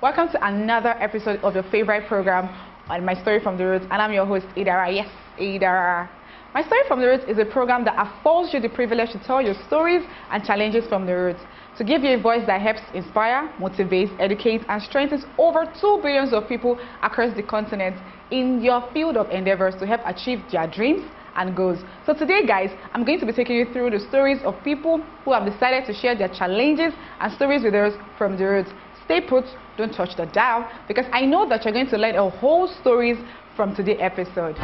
Welcome to another episode of your favorite program on My Story from the Root, and I'm your host, Idara. Yes, Idara. My Story from the Root is a program that affords you the privilege to tell your stories and challenges from the root, to give you a voice that helps inspire, motivate, educate, and strengthens over 2 billion of people across the continent in your field of endeavors to help achieve their dreams and goals. So today, guys, I'm going to be taking you through the stories of people who have decided to share their challenges and stories with us from the root. Stay put, don't touch the dial, because I know that you're going to learn a whole stories from today's episode.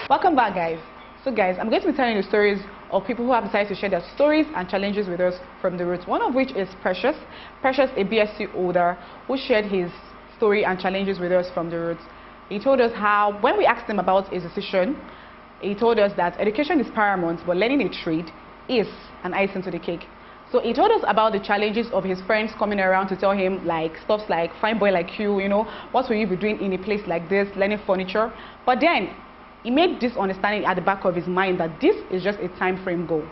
Welcome back, guys. So guys, I'm going to be telling you the stories of people who have decided to share their stories and challenges with us from the roots. One of which is Precious. Precious, a BSc holder, who shared his story and challenges with us from the roots. He told us how, when we asked him about his decision, he told us that education is paramount, but learning a trade is an icing to the cake. So he told us about the challenges of his friends coming around to tell him like stuff like, fine boy like you know, what will you be doing in a place like this, learning furniture? But then he made this understanding at the back of his mind that this is just a time frame goal.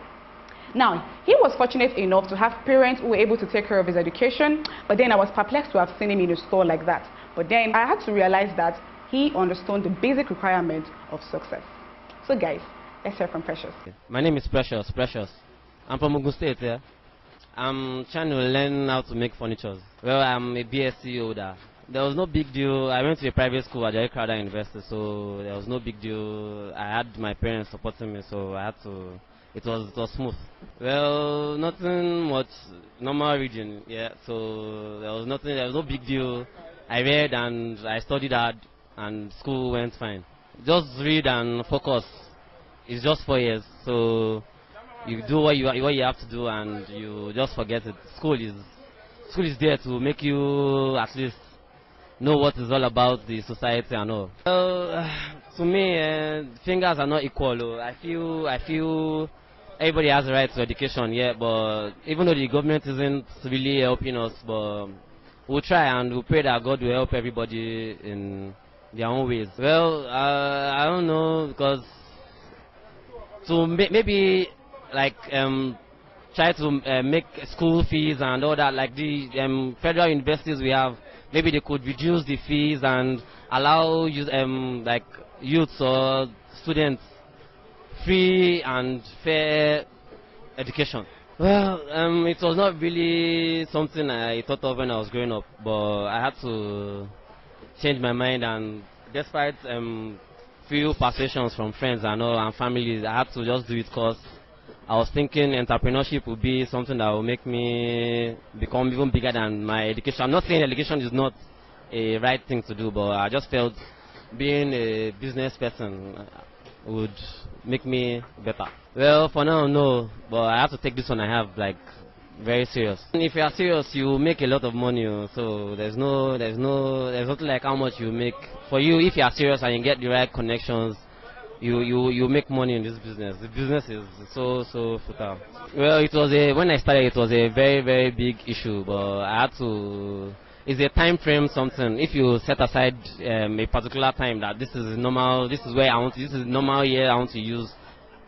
Now, he was fortunate enough to have parents who were able to take care of his education, but then I was perplexed to have seen him in a store like that. But then I had to realize that he understood the basic requirements of success. So guys, let's hear from Precious. My name is Precious. I'm from Ogun State, yeah. I'm trying to learn how to make furniture. Well, I'm a BSc holder. There was no big deal. I went to a private school at Jerry Crowder University, so there was no big deal. I had my parents supporting me, so I had to. It was smooth. Well, nothing much. Normal reading, yeah. So there was no big deal. I read and I studied hard, and school went fine. Just read and focus. It's just 4 years, so you do what you have to do, and you just forget it. School is there to make you at least know what is all about the society and all. Well, to me, fingers are not equal. Oh. I feel everybody has a right to education, yeah. But even though the government isn't really helping us, but we'll try and we'll pray that God will help everybody in their own ways. Well, I don't know, because to maybe like try to make school fees and all that, like the federal universities we have, maybe they could reduce the fees and allow like youths or students free and fair education. Well, it was not really something I thought of when I was growing up, but I had to change my mind, and despite few persuasions from friends and all and families, I had to just do it because I was thinking entrepreneurship would be something that will make me become even bigger than my education. I'm not saying education is not a right thing to do, but I just felt being a business person would make me better. Well, for now, no, but I have to take this one I have like very serious. If you are serious, you make a lot of money, so there's nothing like how much you make. For you, if you are serious and you get the right connections, you make money in this business. The business is so fertile. Well, it was when I started, it was a very, very big issue, but I had to. It's a time frame something. If you set aside a particular time that this is normal, this is where I want. This is normal year I want to use.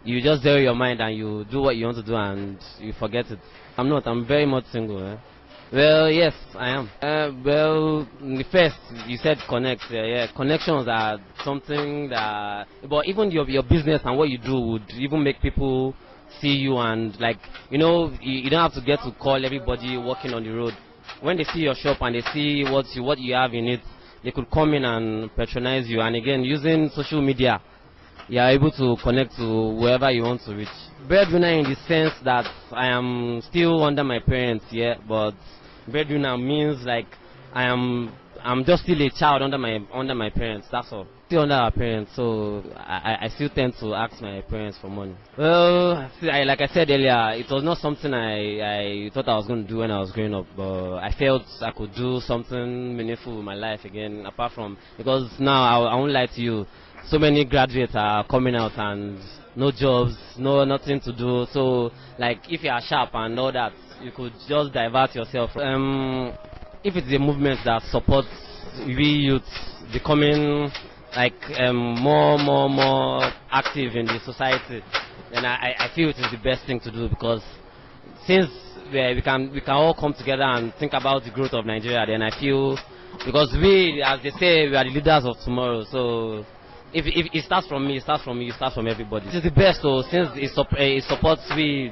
You just zero your mind and you do what you want to do and you forget it. I'm not. I'm very much single. Eh? Well, yes, I am. Well, the first, you said connect. Yeah, connections are something that, but even your business and what you do would even make people see you, and like, you know, you don't have to get to call everybody walking on the road. When they see your shop and they see what you have in it, they could come in and patronize you. And again, using social media, you are able to connect to wherever you want to reach. Breadwinner in the sense that I am still under my parents, yeah, but breadwinner means like I'm just still a child under my parents. That's all. Still under our parents, so I still tend to ask my parents for money. Well, like I said earlier, it was not something I thought I was going to do when I was growing up, but I felt I could do something meaningful with my life again. Apart from, because now I won't lie to you, so many graduates are coming out and no jobs, nothing to do. So like if you are sharp and all that, you could just divert yourself. If it's a movement that supports we youths becoming like more active in the society, then I feel it is the best thing to do, because since we can all come together and think about the growth of Nigeria, then I feel, because we, as they say, we are the leaders of tomorrow. So if it starts from me, it starts from you, it starts from everybody. It is the best. So since it supports we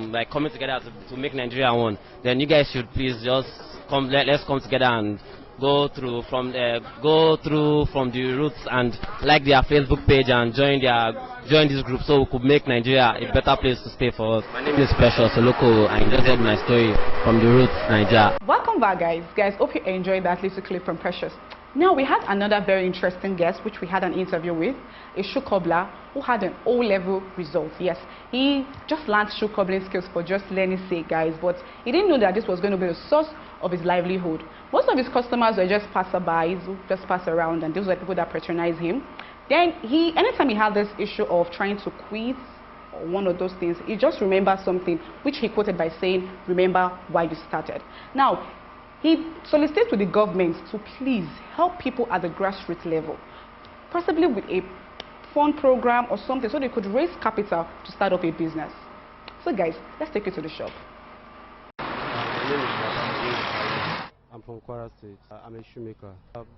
like coming together to make Nigeria one, then you guys should please just come. Let's come together and go through from the roots and like their Facebook page and join this group, so we could make Nigeria a better place to stay for us. My name is Precious Oloko, and you just heard my story from the roots, Nigeria. Welcome back, guys. Hope you enjoyed that little clip from Precious. Now, we had another very interesting guest, which we had an interview with, a shoe cobbler who had an O-level result. Yes, he just learned shoe cobbling skills for just learning sake, guys, but he didn't know that this was going to be the source of his livelihood. Most of his customers were just passerbys who just pass around, and those were people that patronize him. Then anytime he had this issue of trying to quit or one of those things, he just remembered something which he quoted by saying, "Remember why you started." Now, he solicited to the government to please help people at the grassroots level, possibly with a fund program or something, so they could raise capital to start up a business. So guys, let's take you to the shop. I'm from Kwara State. I'm a shoemaker.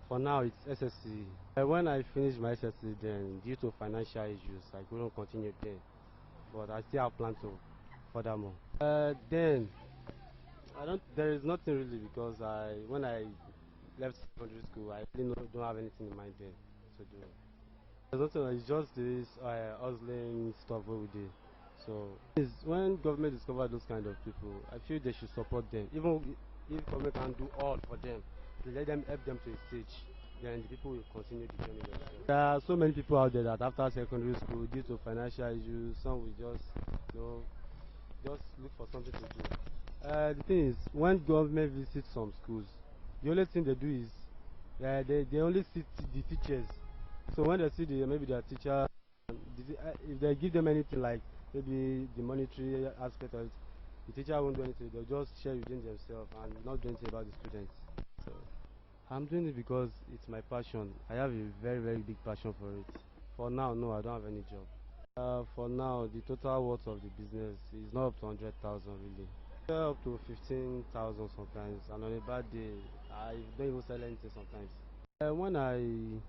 For now, it's SSC. When I finished my SSC, then due to financial issues, I couldn't continue there. But I still have plans to furthermore. Then there is nothing really, because when I left secondary school, I really don't have anything in mind there to do. There's nothing. It's just this hustling stuff we do. So when government discover those kind of people, I feel they should support them. Even if government can't do all for them, they let them help them to a stage, then the people will continue the journey themselves. There are so many people out there that after secondary school, due to financial issues, some will just just look for something to do. The thing is, when government visits some schools, the only thing they do is they only see the teachers. So when they see maybe their teacher, if they give them anything like maybe the monetary aspect of it, the teacher won't do anything. They'll just share within themselves and not do anything about the students. So I'm doing it because it's my passion. I have a very, very big passion for it. For now, no, I don't have any job. For now, the total worth of the business is not up to 100,000 really. Up to 15,000 sometimes, and on a bad day, I don't even sell anything sometimes. When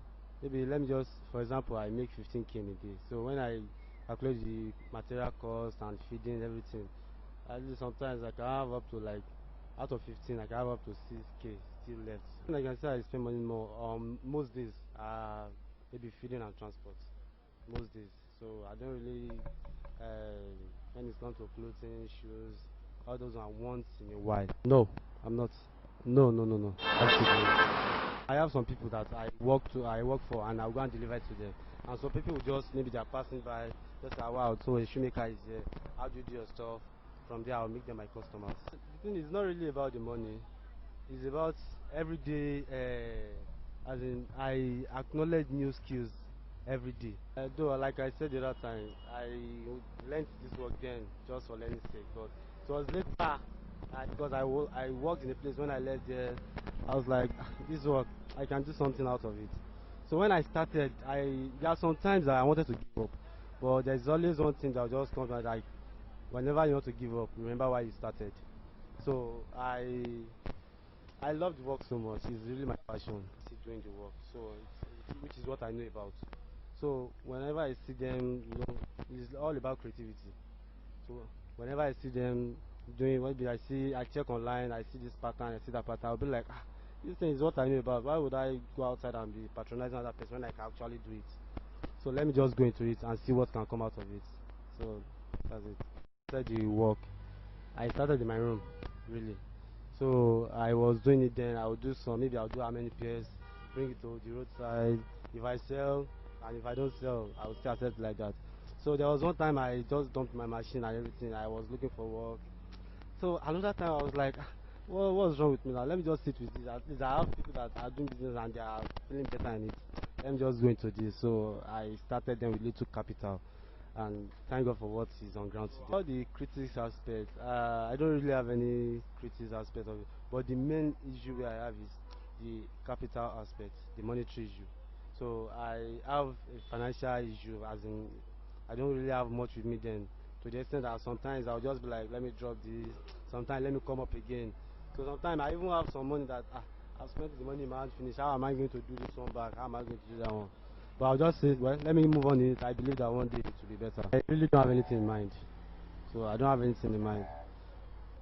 maybe let me just, for example, I make 15k in a day. So when I calculate the material cost and feeding everything, at least sometimes I can have up to like, out of 15, I can have up to 6k still left. And I can say I spend money more on most days, maybe feeding and transport, most days. So I don't really, when it comes to clothing, shoes, all those are once in a while. No, I'm not. No, no, no, no. I have some people that I work for, and I'll go and deliver it to them. And some people will just, maybe they're passing by, just like, wow, so a shoemaker is here. How do you do your stuff? From there, I'll make them my customers. The thing is not really about the money. It's about every day, as in, I acknowledge new skills every day. Though, like I said the other time, I learned this work then just for learning sake, but it was later because I worked in a place. When I left there, I was like, "Ah, this work, I can do something out of it." So when I started, there are some times that I wanted to give up, but there's always one thing that just comes out, like, whenever you want to give up, remember why you started. So I love the work so much. It's really my passion, doing the work. So which is what I know about. So whenever I see them, it's all about creativity. So whenever I see them doing what I check online, I see this pattern, I see that pattern, I'll be like, ah, this thing is what I know about. Why would I go outside and be patronizing other person when I can actually do it? So let me just go into it and see what can come out of it. So that's it. After the work, I started in my room, really. So I was doing it then. I would do maybe I'll do how many pairs, bring it to the roadside. If I sell, and if I don't sell, I will still accept like that. So there was one time I just dumped my machine and everything. I was looking for work. So another time I was like, "Ah, what's wrong with me now? Let me just sit with this. At least I have people that are doing business and they are feeling better in it. Let me just go into this." So I started them with little capital, and thank God for what is on ground today. All the critics aspect, I don't really have any critics aspect of it, but the main issue where I have is the capital aspect, the monetary issue. So I have a financial issue, as in I don't really have much with me then. To the extent that sometimes I'll just be like, let me drop this. Sometimes let me come up again. So sometimes I even have some money that I've spent the money in my hand finish. How am I going to do this one back? How am I going to do that one? But I'll just say, well, let me move on it. I believe that one day it will be better. I really don't have anything in mind. So I don't have anything in mind.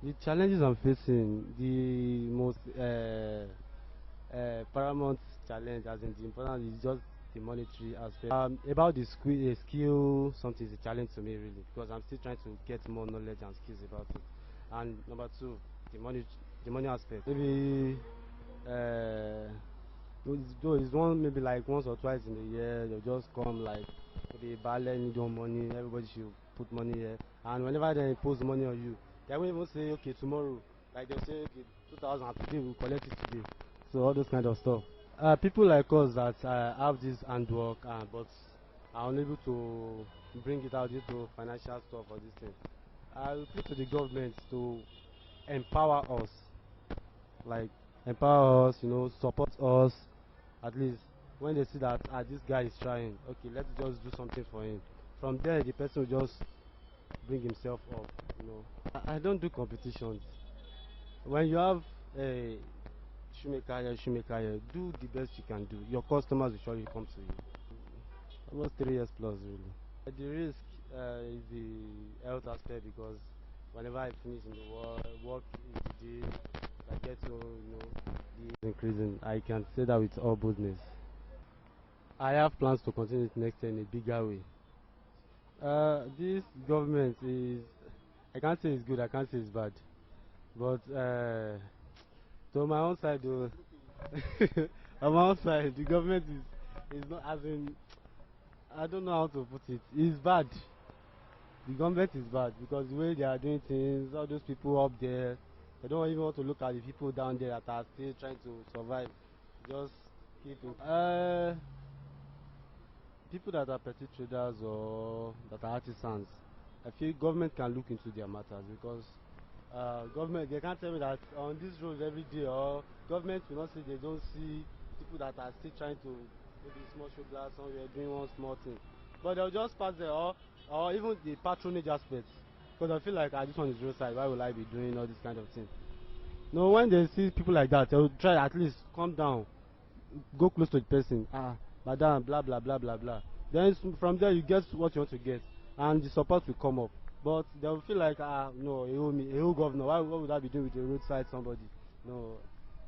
The challenges I'm facing, the most paramount challenge, as in the important, is just the monetary aspect. About the skill, something is a challenge to me really, because I'm still trying to get more knowledge and skills about it. And number two, the money aspect. Maybe though it's one, maybe like once or twice in the year, they'll just come like maybe ballet need your money, everybody should put money here. And whenever they impose money on you, they won't even say okay tomorrow. Like they'll say okay 2,000 today, we'll collect it today. So all those kind of stuff. People like us that have this handwork, but are unable to bring it out due to financial stuff or this thing. I will put to the government to empower us, like empower us, support us. At least when they see that this guy is trying, okay, let's just do something for him. From there, the person will just bring himself up. I don't do competitions. When you have a shoemaker here, do the best you can do. Your customers will surely come to you. Almost 3 years plus, really. The risk is the health aspect, because whenever I finish in the work is the day I get to, the increasing. I can say that with all boldness. I have plans to continue it next year in a bigger way. This government is, I can't say it's good, I can't say it's bad, but to my own side, though, on my own side, the government is not, as in, I don't know how to put it. It's bad. The government is bad because the way they are doing things, all those people up there, they don't even want to look at the people down there that are still trying to survive. Just keep it. People that are petty traders or that are artisans, I feel government can look into their matters, because government, they can't tell me that on these roads every day, or government will not say they don't see people that are still trying to maybe small show glass somewhere doing one small thing, but they'll just pass there, or even the patronage aspect, because I feel like this one is roadside, why will I be doing all this kind of thing? No, when they see people like that, they'll try at least calm down, go close to the person, madam, blah blah blah blah blah. Then from there you get what you want to get, and the support will come up. But they will feel like, no, a whole governor, what would I be doing with a roadside somebody? No,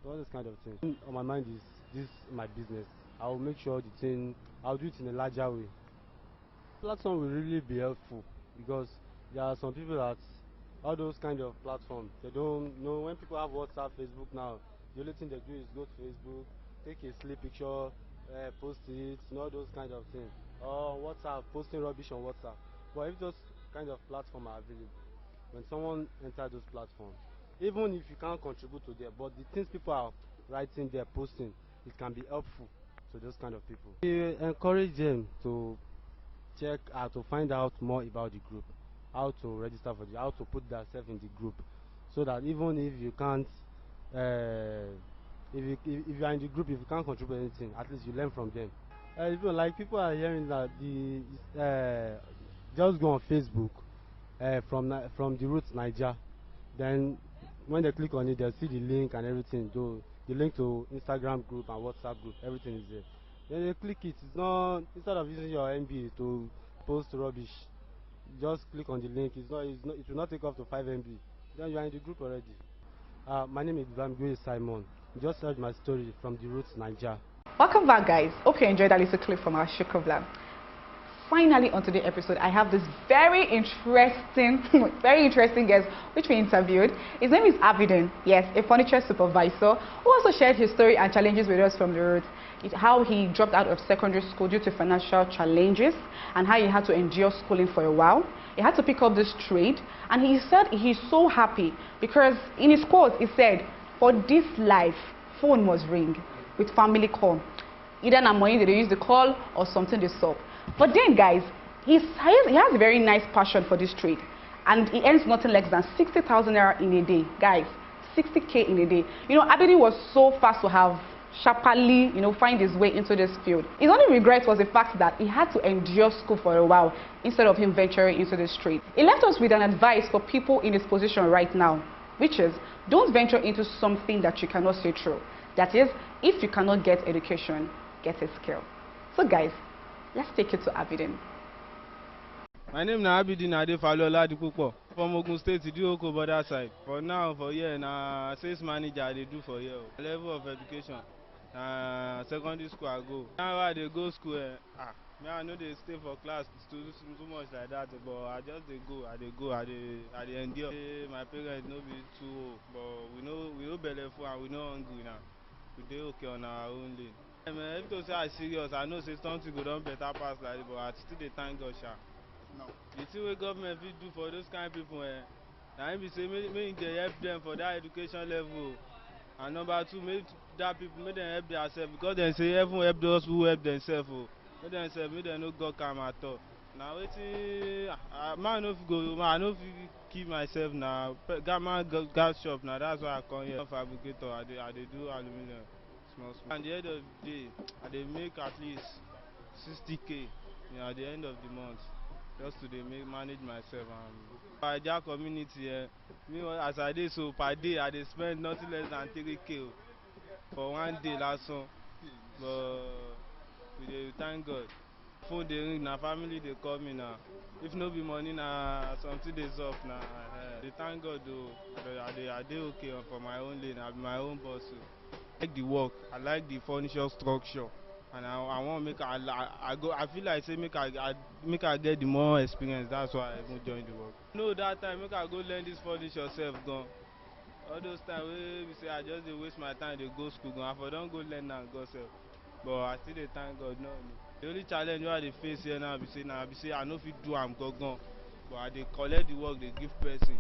all this kind of thing. On my mind is this my business. I will make sure I'll do it in a larger way. Platform will really be helpful, because there are some people that all those kind of platforms, they don't know. When people have WhatsApp, Facebook now, the only thing they do is go to Facebook, take a sleep picture, post it, all those kind of things, or WhatsApp, posting rubbish on WhatsApp. But if those kind of platforms are available, when someone enters those platforms, even if you can't contribute to them, but the things people are writing there, posting, it can be helpful to those kind of people. We encourage them to check to find out more about the group, how to register for how to put themselves in the group, so that even if you can't, if you are in the group, if you can't contribute anything, at least you learn from them. People are hearing that just go on Facebook from the Root Niger, then when they click on it, they'll see the link and everything. The link to Instagram group and WhatsApp group, everything is there. Then they click it. It's not, instead of using your MB to post rubbish, just click on the link. It will not take up to 5 MB. Then you are in the group already. My name is Bamgwe Simon. Just heard my story from the Roots Niger. Welcome back, guys. Hope you enjoyed that little clip from our Shukovla. Finally, on today's episode, I have this very interesting guest which we interviewed. His name is Abidin. Yes, a furniture supervisor who also shared his story and challenges with us from the road. How he dropped out of secondary school due to financial challenges, and how he had to endure schooling for a while. He had to pick up this trade, and he said he's so happy because in his quote he said, "For this life, phone must ring with family call. Either na money they use the call or something they solve." But then, guys, he has a very nice passion for this trade, and he earns nothing less than 60,000 naira in a day. Guys, 60K in a day. You know, Abidi was so fast to have sharply, find his way into this field. His only regret was the fact that he had to endure school for a while instead of him venturing into this trade. He left us with an advice for people in his position right now, which is, don't venture into something that you cannot see through. That is, if you cannot get education, get a skill. So guys, let's take it to Abidin. My name is Abidin Adefalola Dipupo from Ogun State, Idioko border side. For now, for here, na sales manager they do for here. Level of education, secondary school I go. Now I dey go school, me I know they stay for class to do too much like that, but I just dey go, I dey endure. My parents no be too old, but we know belleful and we know hungry now. We dey okay on our own lane. If to say I serious, I know say something go don better pass like this, but I still dey thank God sha. No. The thing wey government fit do for those kind of people, na im be say make dey help them for that education level, and number two, make that people make dem help themselves, because dem say heaven help those who help themselves. Make dem sef make dem no go calm at all. Na wetin man no fit go, I no fit kill myself na. Man gas shop na, that's why I come here. Fabricator, I dey do aluminium small. At the end of the day, I dey make at least 60K at the end of the month, just to dey manage myself. For Aja community, me as I dey so per day I dey spend nothing less than 3K for one day last one. But we dey thank God. Phone dey ring, na family dey call me now. If no be money, na something dey sup na. Dey thank God though. I dey okay for my own lane. I be my own boss. I like the work. I like the furniture structure. And I want make I feel like say make I get the more experience. That's why I even join the work. No, that time make I go learn this furniture self gone. All those times wey we say I just dey waste my time, dey go school gone. I for don go learn now go self. But I still dey thank God. No. The only challenge wey I dey face here now be say I no fit do am gone. But I dey collect the work, dey give person.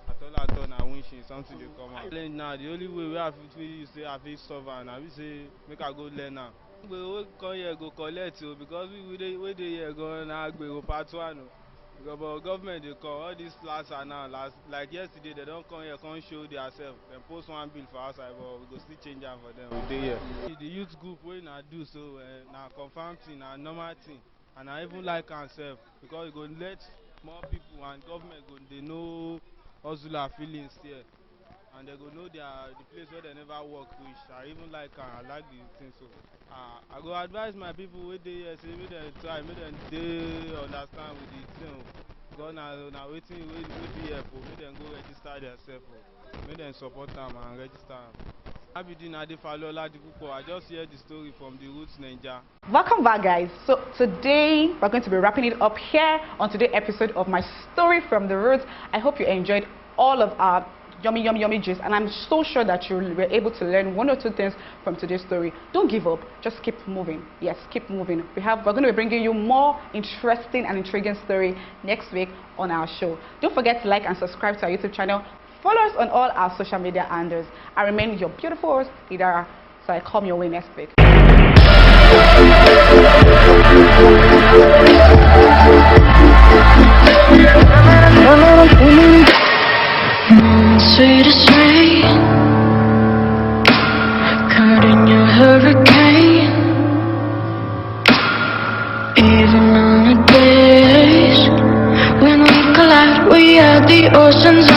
At all na winching, something dey come out. Now the only way wey I fit say I fit solve am na be say make I go learn am. We come here go collect because we dey here go na agbero part 1 but government dey come. All these last like yesterday they don come here come show theirself. Dem post one bill for outside, but we go still change am for them. We dey here. The youth group wey na do so na confirm thing, na normal thing, and I even like am sef because e go let more people and government go dey know hustler feelings here, and they go know the place where they never work reach. I even like am. I like the thing. So I go advise my people wey dey here, say make dem try, make dem dey understand with the thing, because na wetin wey fit help. Make dem go register themselves, make dem support am and register am. Abidin Adefalola Dipupo. I just hear the story from the Roots Naija. Welcome back, guys. So today we're going to be wrapping it up here on today's episode of My Story from the Roots. I hope you enjoyed all of our yummy gist, and I'm so sure that you were able to learn 1 or 2 things from today's story. Don't give up, just keep moving. Yes, keep moving. We're going to be bringing you more interesting and intriguing story next week on our show. Don't forget to like and subscribe to our YouTube channel. Follow us on all our social media handles. I remain your beautiful host, Idara, so I come your way next week. Sweetest rain, caught in your hurricane. Even on the days when we collide, we are the oceans